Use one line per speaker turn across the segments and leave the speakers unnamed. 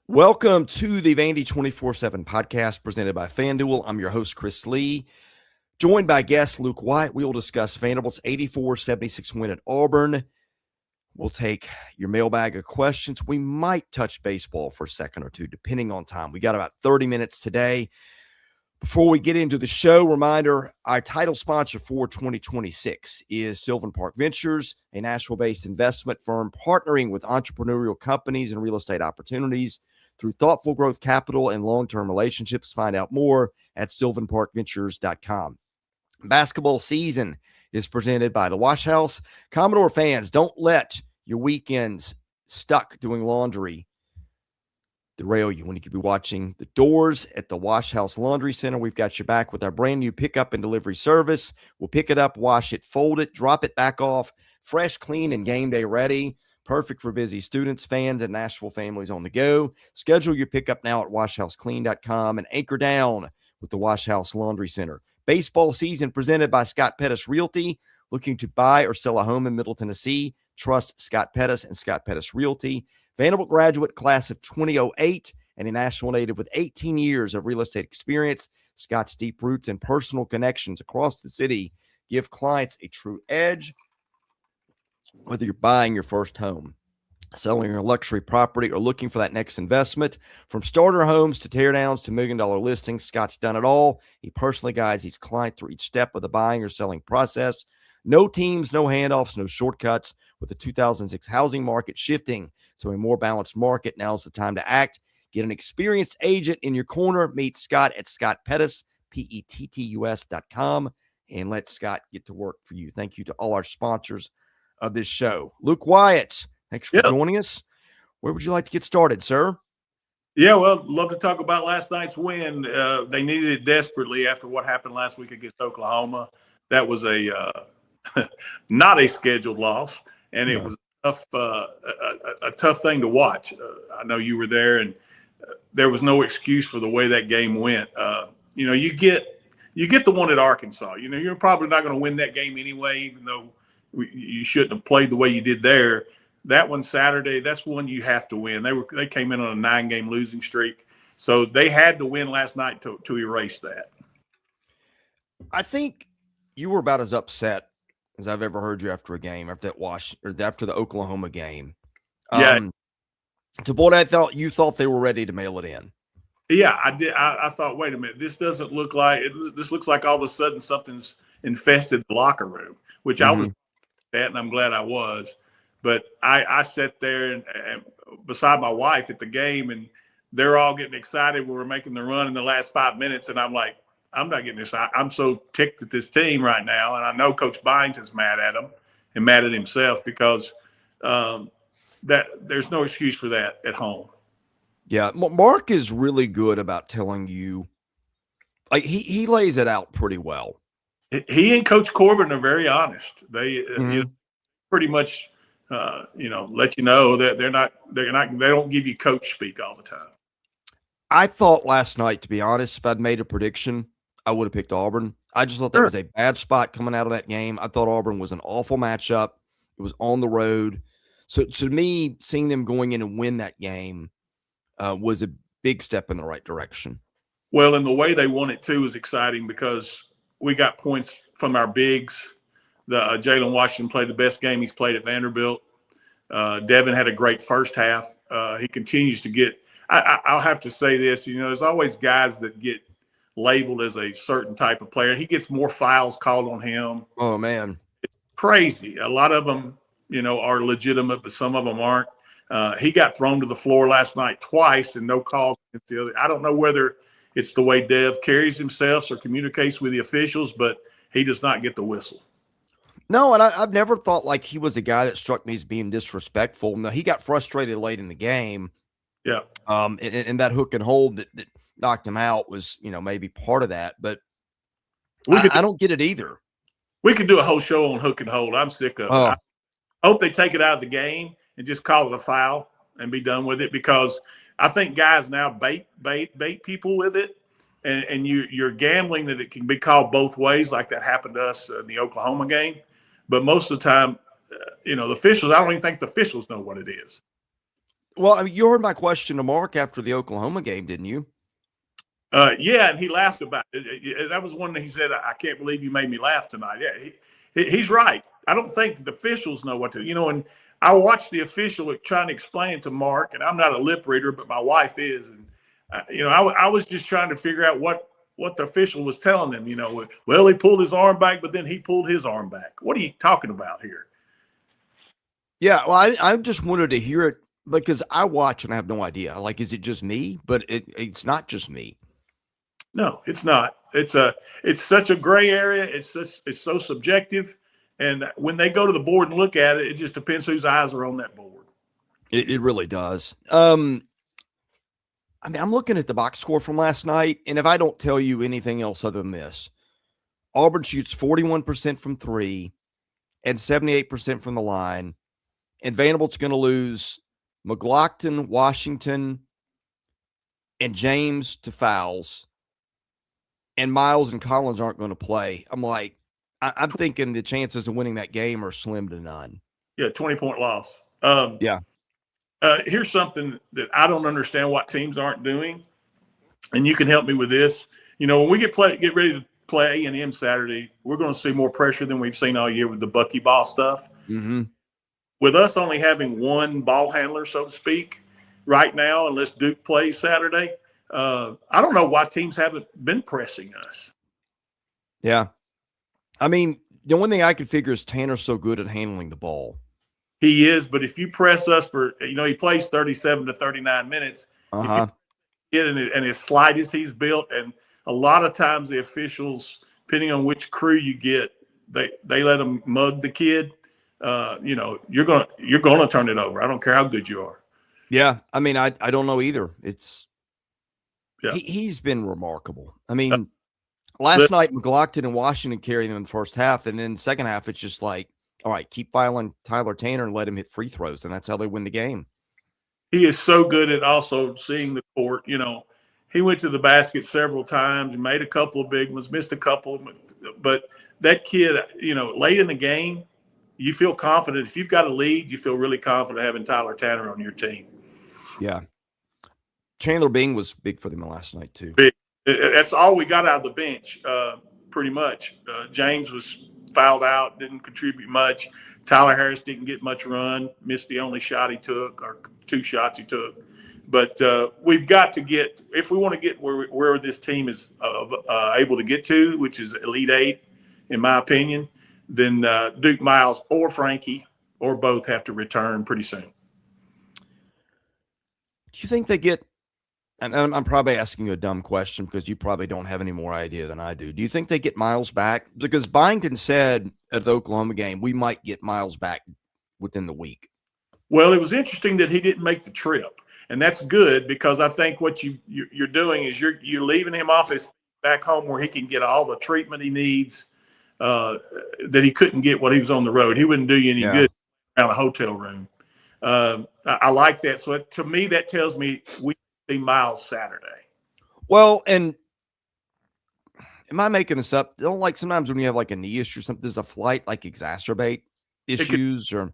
Welcome to the Vandy 24/7 podcast presented by FanDuel. I'm your host, Chris Lee, joined by guest Luke Wyatt. We will discuss Vanderbilt's 84-76 win at Auburn. We'll take your mailbag of questions. We might touch baseball for a second or two, depending on time. We got about 30 minutes today. Before we get into the show, reminder, our title sponsor for 2026 is Sylvan Park Ventures, a Nashville-based investment firm partnering with entrepreneurial companies and real estate opportunities through thoughtful growth capital and long-term relationships. Find out more at sylvanparkventures.com. Basketball season is presented by the Wash House. Commodore fans, don't let your weekends stuck doing laundry derail you when you could be watching the Doors at the Wash House Laundry Center. We've got your back with our brand new pickup and delivery service. We'll pick it up, wash it, fold it, drop it back off, fresh, clean, and game day ready. Perfect for busy students, fans, and Nashville families on the go. Schedule your pickup now at washhouseclean.com and anchor down with the Wash House Laundry Center. Baseball season presented by Scott Pettis Realty. Looking to buy or sell a home in Middle Tennessee? Trust Scott Pettis and Scott Pettis Realty. Vanderbilt graduate class of 2008 and a Nashville native with 18 years of real estate experience. Scott's deep roots and personal connections across the city give clients a true edge. Whether you're buying your first home, selling your luxury property, or looking for that next investment, from starter homes to teardowns to million-dollar listings, Scott's done it all. He personally guides each client through each step of the buying or selling process. No teams, no handoffs, no shortcuts. With the 2006 housing market shifting to a more balanced market, now's the time to act. Get an experienced agent in your corner. Meet Scott at Scott Pettis, pettus.com, and let Scott get to work for you. Thank you to all our sponsors of this show. Luke Wyatt, thanks for joining us. Where would you like to get started, sir?
Yeah, well, love to talk about last night's win. They needed it desperately after what happened last week against Oklahoma. That was a not a scheduled loss, and it was a tough thing to watch. I know you were there, and there was no excuse for the way that game went. You get the one at Arkansas. You're probably not going to win that game anyway, even though you shouldn't have played the way you did there. That one Saturday, that's one you have to win. They came in on a 9-game losing streak, so they had to win last night to erase that.
I think you were about as upset as I've ever heard you after a game, after the Oklahoma game.
Yeah.
To boy, you thought they were ready to mail it in.
Yeah, I did. I thought, wait a minute, this doesn't look like it. This looks like all of a sudden something's infested the locker room, which I was at, and I'm glad I was. But I sat there and beside my wife at the game, and they're all getting excited. We were making the run in the last 5 minutes, and I'm like, I'm not getting this. I'm so ticked at this team right now, and I know Coach Byington's mad at him and mad at himself because that there's no excuse for that at home.
Yeah, Mark is really good about telling you, like he lays it out pretty well.
He and Coach Corbin are very honest. They pretty much let you know that they don't give you coach speak all the time.
I thought last night, to be honest, if I'd made a prediction, I would have picked Auburn. I just thought that was a bad spot coming out of that game. I thought Auburn was an awful matchup. It was on the road. So to me, seeing them going in and win that game was a big step in the right direction.
Well, and the way they won it, too, is exciting because we got points from our bigs. Jalen Washington played the best game he's played at Vanderbilt. Devin had a great first half. He continues to get – I'll have to say this. There's always guys that get labeled as a certain type of player. He gets more fouls called on him.
Oh, man.
It's crazy. A lot of them, are legitimate, but some of them aren't. He got thrown to the floor last night twice and no calls against the other. I don't know whether it's the way Dev carries himself or communicates with the officials, but he does not get the whistle.
No, and I've never thought like he was a guy that struck me as being disrespectful. No, he got frustrated late in the game.
Yeah.
And that hook and hold that knocked him out was, maybe part of that. But I don't get it either.
We could do a whole show on hook and hold. I'm sick of it. I hope they take it out of the game and just call it a foul and be done with it, because I think guys now bait people with it, and you're gambling that it can be called both ways, like that happened to us in the Oklahoma game. But most of the time, the officials, I don't even think the officials know what it is.
Well, I mean, you heard my question to Mark after the Oklahoma game, didn't you?
Yeah, and he laughed about it. That was one that he said, "I can't believe you made me laugh tonight." Yeah, he's right. I don't think the officials know what to, and I watched the official trying to explain it to Mark, and I'm not a lip reader, but my wife is, and I was just trying to figure out what the official was telling them. Well, he pulled his arm back, but then he pulled his arm back. What are you talking about here?
Yeah, well, I just wanted to hear it because I watch and I have no idea. Like, is it just me? But it's not just me.
No, it's not. It's such a gray area. It's so subjective, and when they go to the board and look at it, it just depends whose eyes are on that board.
It really does. I mean, I'm looking at the box score from last night, and if I don't tell you anything else other than this, Auburn shoots 41% from three and 78% from the line, and Vanderbilt's going to lose McLaughlin, Washington, and James to fouls, and Miles and Collins aren't going to play. I'm like, I'm thinking the chances of winning that game are slim to none.
Yeah, 20-point loss.
Yeah.
Here's something that I don't understand what teams aren't doing, and you can help me with this. When we get ready to play A&M Saturday, we're going to see more pressure than we've seen all year with the Bucky ball stuff.
Mm-hmm.
With us only having one ball handler, so to speak, right now, unless Duke plays Saturday, I don't know why teams haven't been pressing us.
Yeah. I mean, the one thing I could figure is Tanner's so good at handling the ball.
He is, but if you press us for, he plays 37 to 39 minutes.
Uh-huh.
And as slight as he's built, and a lot of times the officials, depending on which crew you get, they let them mug the kid. You're gonna turn it over. I don't care how good you are.
Yeah, I mean, I don't know either. He's been remarkable. I mean, last night McLaughlin and Washington carried them in the first half, and then second half it's just like, all right, keep filing Tyler Tanner and let him hit free throws, and that's how they win the game.
He is so good at also seeing the court. He went to the basket several times and made a couple of big ones, missed a couple, but that kid, late in the game, you feel confident. If you've got a lead, you feel really confident having Tyler Tanner on your team.
Yeah. Chandler Bing was big for them last night too.
Big. That's all we got out of the bench, pretty much. James was fouled out, didn't contribute much. Tyler Harris didn't get much run, missed the only shot he took, or two shots he took. But we've got to get, if we want to get where this team is able to get to, which is Elite Eight, in my opinion, then Duke, Miles, or Frankie, or both have to return pretty soon.
Do you think they get, and I'm probably asking you a dumb question because you probably don't have any more idea than I do. Do you think they get Miles back? Because Byington said at the Oklahoma game, we might get Miles back within the week.
Well, it was interesting that he didn't make the trip. And that's good because I think what you're doing is you're leaving him off his back home where he can get all the treatment he needs that he couldn't get when he was on the road. He wouldn't do you any good around a hotel room. I like that. So to me, that tells me we see Miles Saturday.
Well, and am I making this up? Don't like sometimes when you have like a knee issue or something, does a flight like exacerbate issues or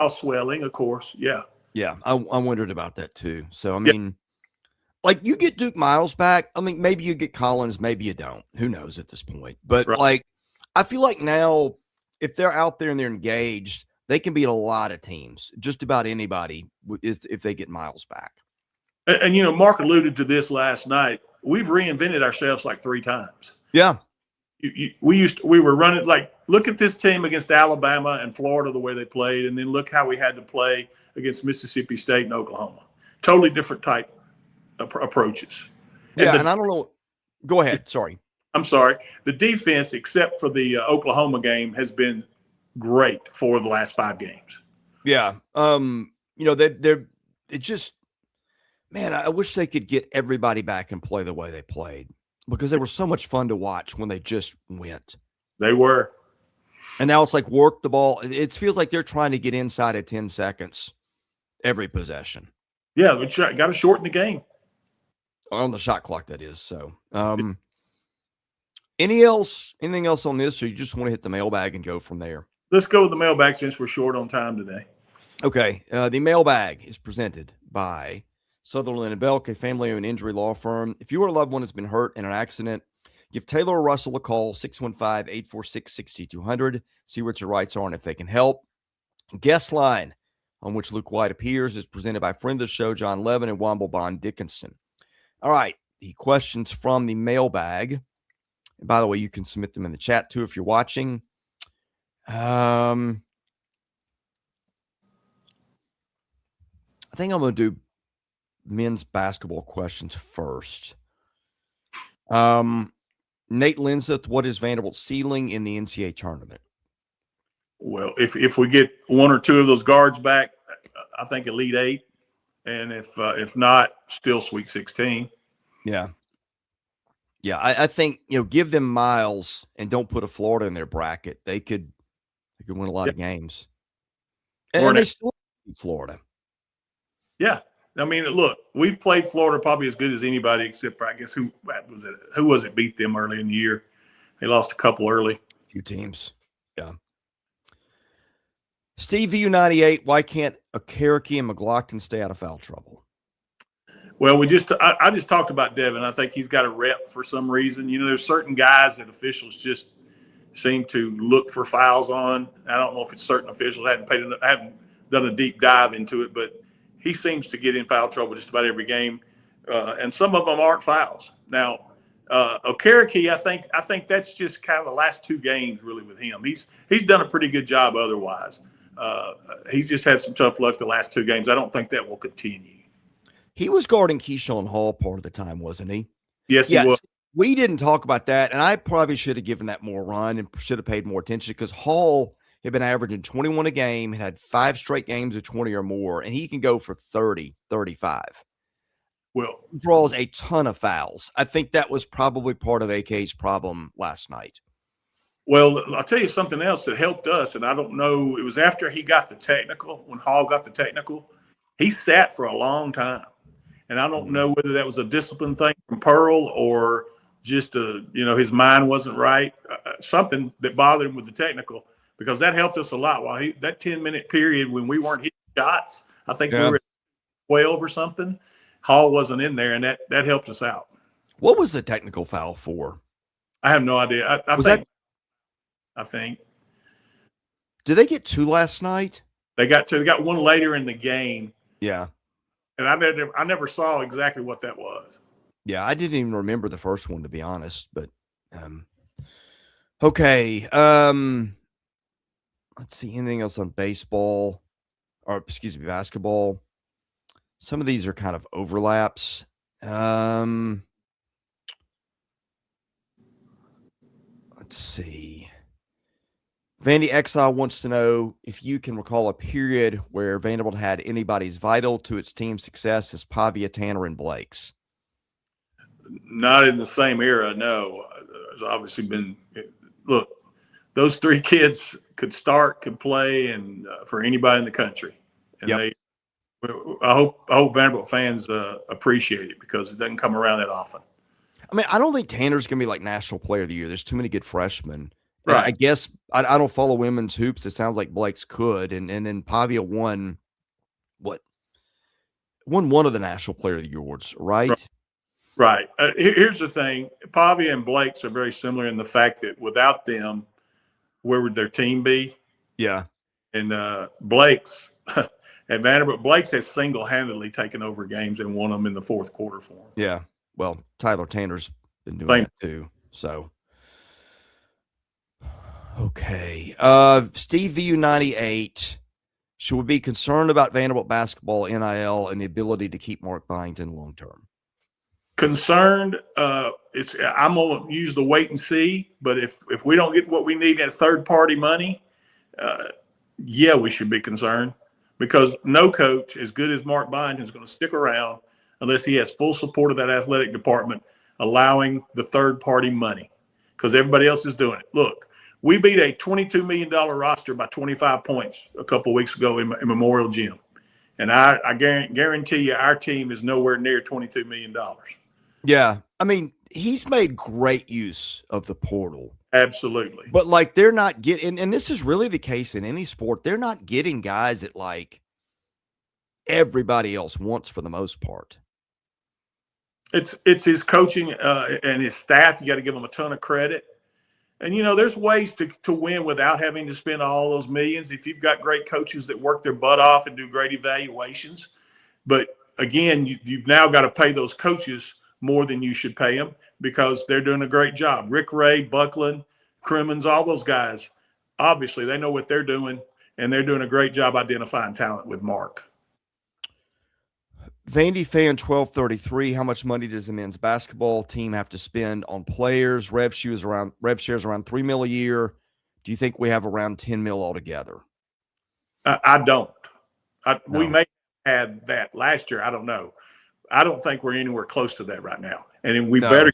swelling, of course. Yeah.
Yeah, I wondered about that too. So, I mean, like you get Duke Miles back. I mean, maybe you get Collins, maybe you don't. Who knows at this point? But like, I feel like now, if they're out there and they're engaged, they can beat a lot of teams. Just about anybody if they get Miles back.
And Mark alluded to this last night. We've reinvented ourselves like 3 times.
Yeah.
We were running like, look at this team against Alabama and Florida, the way they played, and then look how we had to play against Mississippi State and Oklahoma. Totally different type approaches.
Yeah, and I don't know. Go ahead. Sorry.
I'm sorry. The defense, except for the Oklahoma game, has been great for the last 5 games.
Yeah. They're it just, man, I wish they could get everybody back and play the way they played because they were so much fun to watch when they just went.
They were.
And now it's like work the ball. It feels like they're trying to get inside of 10 seconds every possession.
Yeah, we got to shorten the game.
On the shot clock, that is. So, anything else on this, or you just want to hit the mailbag and go from there?
Let's go with the mailbag since we're short on time today.
Okay. The mailbag is presented by Sutherland and Belk, a family-owned injury law firm. If you or a loved one has been hurt in an accident, give Taylor or Russell a call, 615-846-6200. See what your rights are and if they can help. Guest line, on which Luke Wyatt appears, is presented by friend of the show, John Levin and Womble Bond Dickinson. All right, the questions from the mailbag. And by the way, you can submit them in the chat too if you're watching. I think I'm going to do men's basketball questions first. Nate Linseth, what is Vanderbilt's ceiling in the NCAA tournament?
Well, if we get one or two of those guards back, I think Elite Eight, and if not, still Sweet 16.
Yeah. I think give them Miles and don't put a Florida in their bracket. They could win a lot of games, and they still beat Florida.
Yeah, I mean, look, we've played Florida probably as good as anybody, except for I guess who was it beat them early in the year? They lost a couple early.
A few teams. Yeah. Steve VU98, why can't Okereke and McLaughlin stay out of foul trouble?
Well, I just talked about Devin. I think he's got a rep for some reason. There's certain guys that officials just seem to look for fouls on. I don't know if it's certain officials. I haven't done a deep dive into it, but he seems to get in foul trouble just about every game, and some of them aren't fouls. Now, Okereke, I think that's just kind of the last two games really with him. He's done a pretty good job otherwise. He's just had some tough luck the last two games. I don't think that will continue.
He was guarding Keyshawn Hall part of the time, wasn't he?
Yes, he was.
We didn't talk about that, and I probably should have given that more run and should have paid more attention because Hall had been averaging 21 a game, had 5 straight games of 20 or more, and he can go for 30, 35.
Well,
he draws a ton of fouls. I think that was probably part of AK's problem last night.
Well, I'll tell you something else that helped us, and I don't know, it was after he got the technical, when Hall got the technical, he sat for a long time. And I don't know whether that was a discipline thing from Pearl or just his mind wasn't right, something that bothered him with the technical, because that helped us a lot. While that 10-minute period when we weren't hitting shots, I think we were at 12 or something, Hall wasn't in there, and that helped us out.
What was the technical foul for?
I have no idea. I think.
Did they get 2 last night?
They got 2. They got one later in the game.
Yeah.
And I never saw exactly what that was.
Yeah, I didn't even remember the first one, to be honest. But okay. Let's see, anything else on basketball? Some of these are kind of overlaps. Let's see. Vandy Exile wants to know if you can recall a period where Vanderbilt had anybody's vital to its team's success as Pavia, Tanner, and Blake's.
Not in the same era, no. There's obviously been – look, those 3 kids could start, could play, and for anybody in the country. And I hope Vanderbilt fans appreciate it because it doesn't come around that often.
I mean, I don't think Tanner's going to be like National Player of the Year. There's too many good freshmen.
Right.
I guess I don't follow women's hoops. It sounds like Blake's could. And then Pavia won one of the National Player of the Year awards, right?
Right. Here's the thing. Pavia and Blake's are very similar in the fact that without them, where would their team be?
Yeah.
And Blake's at Vanderbilt, Blake's has single-handedly taken over games and won them in the fourth quarter for them.
Yeah. Well, Tyler Tanner's been doing that too. So. Okay. Steve VU98. Should we be concerned about Vanderbilt basketball, NIL, and the ability to keep Mark Byington long term?
Concerned. I'm gonna use the wait and see. But if we don't get what we need at third party money, yeah, we should be concerned because no coach as good as Mark Byington is going to stick around unless he has full support of that athletic department allowing the third party money because everybody else is doing it. Look. We beat a $22 million roster by 25 points a couple of weeks ago in Memorial Gym. And I guarantee you our team is nowhere near $22 million.
Yeah. I mean, he's made great use of the portal.
Absolutely.
But, like, they're not getting – and this is really the case in any sport. They're not getting guys at, like everybody else wants for the most part.
It's his coaching and his staff. You got to give them a ton of credit. And, there's ways to win without having to spend all those millions if you've got great coaches that work their butt off and do great evaluations. But, again, you've now got to pay those coaches more than you should pay them because they're doing a great job. Rick Ray, Buckland, Crimmins, all those guys, obviously they know what they're doing, and they're doing a great job identifying talent with Mark.
Vandy fan 1233, how much money does the men's basketball team have to spend on players? Rev shares around $3 million a year. Do you think we have around $10 million altogether?
I don't.
No.
We may have had that last year. I don't know. I don't think we're anywhere close to that right now. And then we better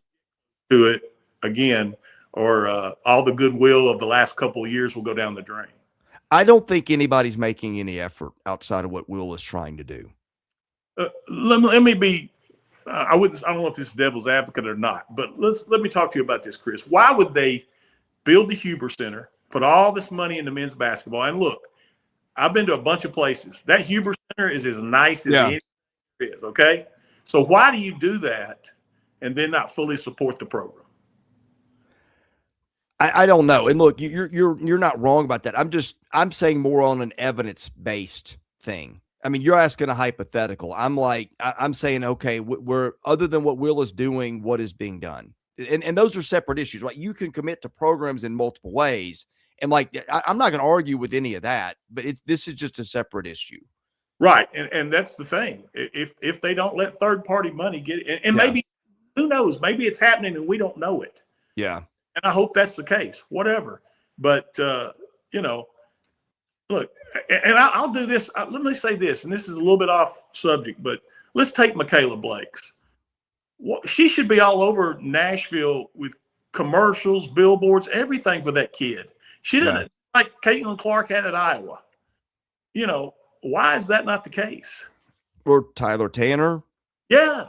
do it again, or all the goodwill of the last couple of years will go down the drain.
I don't think anybody's making any effort outside of what Will is trying to do.
Let me be. I don't know if this is devil's advocate or not, but let me talk to you about this, Chris. Why would they build the Huber Center, put all this money into men's basketball? And look, I've been to a bunch of places. That Huber Center is as nice as anything is. Okay, so why do you do that and then not fully support the program?
I don't know. And look, you're not wrong about that. I'm saying more on an evidence-based thing. I mean, you're asking a hypothetical. I'm saying, okay, we're other than what Will is doing, what is being done? And those are separate issues, right? You can commit to programs in multiple ways. And I'm not going to argue with any of that, but this is just a separate issue.
Right. And that's the thing. If they don't let third-party money get it, and maybe, who knows, maybe it's happening and we don't know it.
Yeah.
And I hope that's the case, whatever. But, look, and I'll do this. Let me say this, and this is a little bit off subject, but let's take Michaela Blake's. She should be all over Nashville with commercials, billboards, everything for that kid. She didn't like Caitlin Clark had at Iowa. Why is that not the case?
Or Tyler Tanner?
Yeah.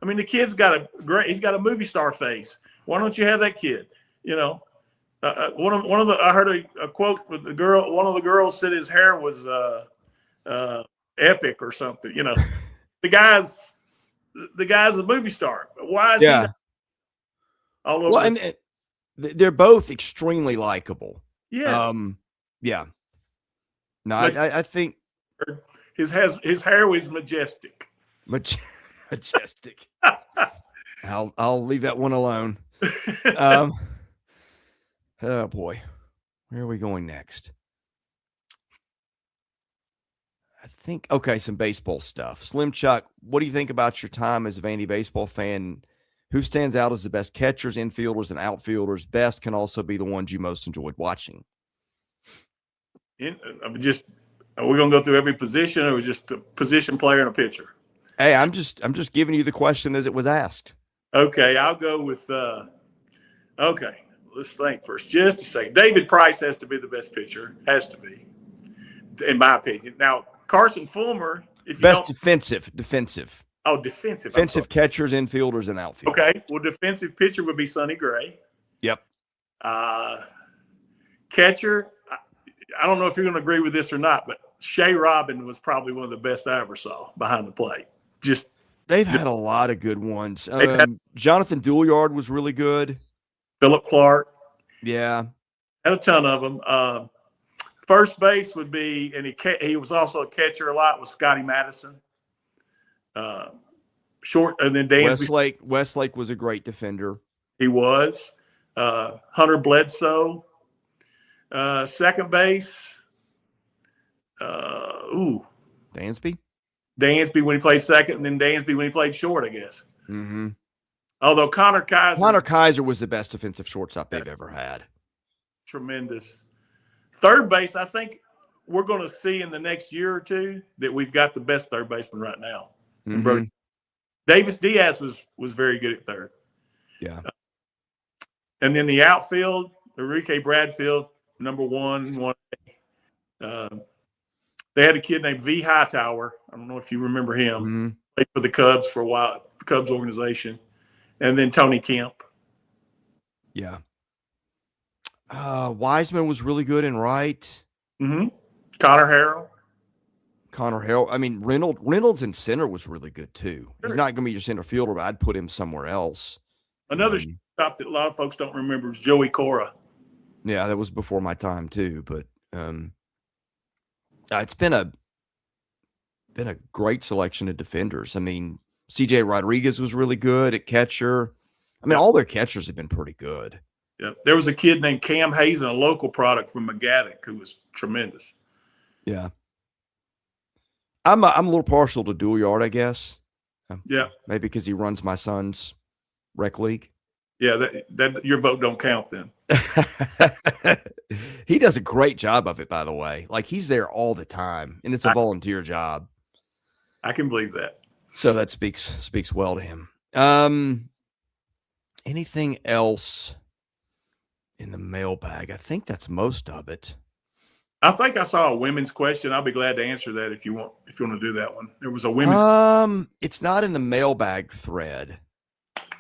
I mean, the kid's he's got a movie star face. Why don't you have that kid? I heard a quote with the girl. One of the girls said his hair was epic or something. The guy's a movie star. Why is he not all over?
Well, and they're both extremely likable.
Yes.
Yeah. No, I think
his hair was majestic.
Majestic. I'll leave that one alone. Oh boy, where are we going next? I think some baseball stuff. Slim Chuck, what do you think about your time as a Vandy baseball fan? Who stands out as the best catchers, infielders, and outfielders? Best can also be the ones you most enjoyed watching.
Are we gonna go through every position, or just a position player and a pitcher?
Hey, I'm just giving you the question as it was asked.
Okay, I'll go with. Okay, let's think first, just a second. David Price has to be the best pitcher. Has to be, in my opinion. Now Carson Fulmer,
defensive.
Oh, defensive.
Defensive catchers, infielders, and outfielders.
Okay, well, defensive pitcher would be Sonny Gray.
Yep.
Catcher, I don't know if you're going to agree with this or not, but Shea Robin was probably one of the best I ever saw behind the plate.
They've had a lot of good ones. Jonathan Douliard was really good.
Philip Clark.
Yeah.
Had a ton of them. First base would be, and he was also a catcher a lot, was Scotty Madison. Short, and then Dansby.
Westlake was a great defender.
He was. Hunter Bledsoe. Second base.
Dansby
when he played second, and then Dansby when he played short, I guess.
Mm-hmm.
Although Connor Kaiser
was the best defensive shortstop they've ever had.
Tremendous. Third base, I think we're going to see in the next year or two that we've got the best third baseman right now.
Mm-hmm.
Davis Diaz was very good at third.
Yeah.
And then the outfield, Enrique Bradfield, number one. They had a kid named V. Hightower. I don't know if you remember him.
Mm-hmm.
Played for the Cubs for a while, the Cubs organization. And then Tony Kemp.
Yeah. Wiseman was really good in right.
Mm-hmm. Connor Harrell.
Connor Harrell. I mean, Reynolds in center was really good too. He's
Sure.
not going to be your center fielder, but I'd put him somewhere else.
Another shortstop that a lot of folks don't remember is Joey Cora.
Yeah, that was before my time too. But it's been a great selection of defenders. I mean, CJ Rodriguez was really good at catcher. I mean, all their catchers have been pretty good.
Yeah, there was a kid named Cam Hazen, a local product from McGattick, who was tremendous.
Yeah. I'm a little partial to dual yard, I guess.
Yeah.
Maybe because he runs my son's rec league.
Yeah, that your vote don't count then.
He does a great job of it, by the way. Like, he's there all the time, and it's a volunteer job.
I can believe that.
So that speaks well to him. Anything else in the mailbag? I think that's most of it.
I think I saw a women's question. I'll be glad to answer that if you want to do that one. There was a women's.
It's not in the mailbag thread.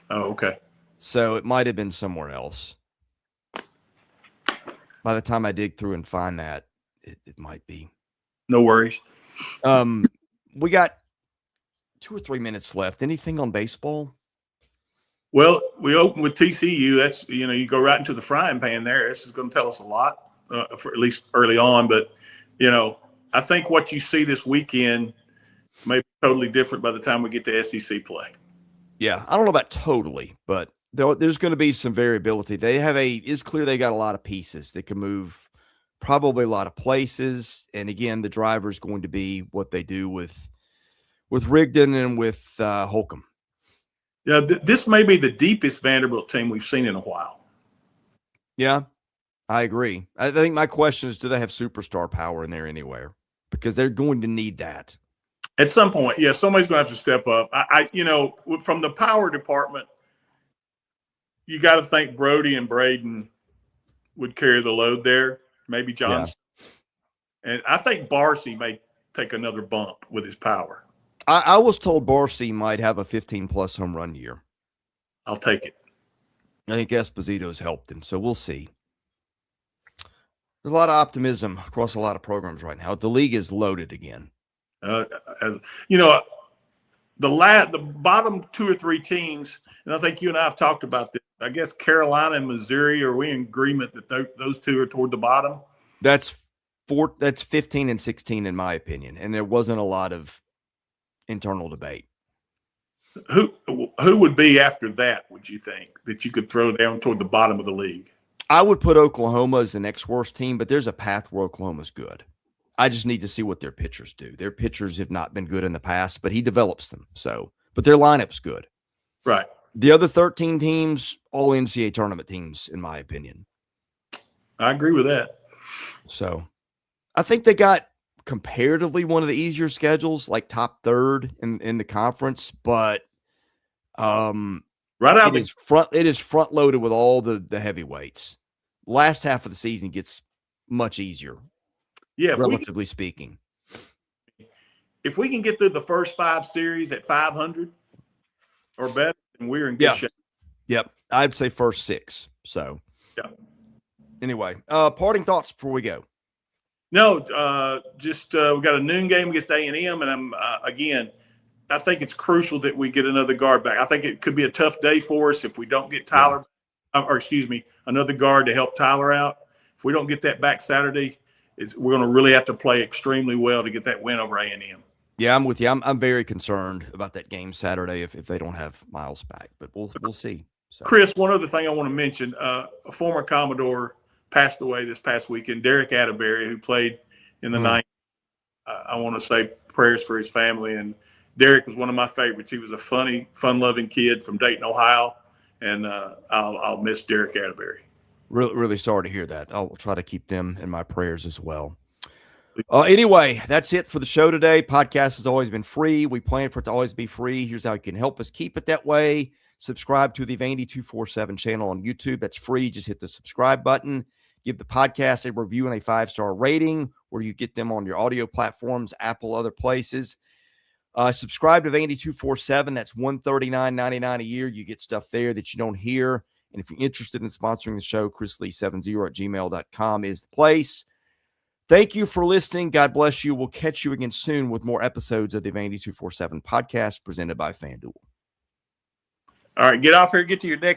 Oh, okay.
So it might have been somewhere else. By the time I dig through and find that, it might be.
No worries.
We got 2 or 3 minutes left. Anything on baseball?
Well, we open with TCU. That's, you go right into the frying pan there. This is going to tell us a lot, for at least early on. But, I think what you see this weekend may be totally different by the time we get to SEC play.
Yeah, I don't know about totally, but there's going to be some variability. It's clear they got a lot of pieces that can move probably a lot of places. And again, the driver is going to be what they do with Rigdon and with Holcomb.
Yeah, this may be the deepest Vanderbilt team we've seen in a while.
Yeah, I agree. I think my question is, do they have superstar power in there anywhere? Because they're going to need that.
At some point, yeah, somebody's going to have to step up. From the power department, you got to think Brody and Braden would carry the load there. Maybe Johnson. Yeah. And I think Barcy may take another bump with his power.
I was told Barcy might have a 15-plus home run year.
I'll take it.
I think Esposito's helped him, so we'll see. There's a lot of optimism across a lot of programs right now. The league is loaded again.
The bottom 2 or 3 teams, and I think you and I have talked about this. I guess Carolina and Missouri, are we in agreement that those 2 are toward the bottom?
That's 15 and 16 in my opinion, and there wasn't a lot of internal debate.
Who would be after that, would you think, that you could throw down toward the bottom of the league?
I would put Oklahoma as the next worst team, but there's a path where Oklahoma's good. I just need to see what their pitchers do. Their pitchers have not been good in the past, but he develops them. But their lineup's good.
Right.
The other 13 teams, all NCAA tournament teams, in my opinion.
I agree with that.
So I think they got comparatively one of the easier schedules, like top third in the conference, but it is front loaded with all the heavyweights. Last half of the season gets much easier. Yeah, relatively speaking.
If we can get through the first 5 series at 500 or better, then we're in good shape.
Yep, I'd say first 6. So,
yeah.
Anyway, parting thoughts before we go.
No, just we got a noon game against A&M, and I'm I think it's crucial that we get another guard back. I think it could be a tough day for us if we don't get Tyler, another guard to help Tyler out. If we don't get that back Saturday, we're going to really have to play extremely well to get that win over A&M.
Yeah, I'm with you. I'm very concerned about that game Saturday if they don't have Miles back, but we'll see. So.
Chris, one other thing I want to mention: a former Commodore passed away this past weekend, Derek Atterbury, who played in the 90s. I want to say prayers for his family. And Derek was one of my favorites. He was a funny, fun-loving kid from Dayton, Ohio, and I'll miss Derek Atterbury.
Really, really sorry to hear that. I'll try to keep them in my prayers as well. Anyway, that's it for the show today. Podcast has always been free. We plan for it to always be free. Here's how you can help us keep it that way. Subscribe to the Vandy 247 channel on YouTube. That's free. Just hit the subscribe button. Give the podcast a review and a 5-star rating, where you get them on your audio platforms, Apple, other places. Subscribe to Vandy 247. That's $139.99 a year. You get stuff there that you don't hear. And if you're interested in sponsoring the show, chrislee70@gmail.com is the place. Thank you for listening. God bless you. We'll catch you again soon with more episodes of the Vandy 247 podcast presented by FanDuel.
All right, get off here, get to your next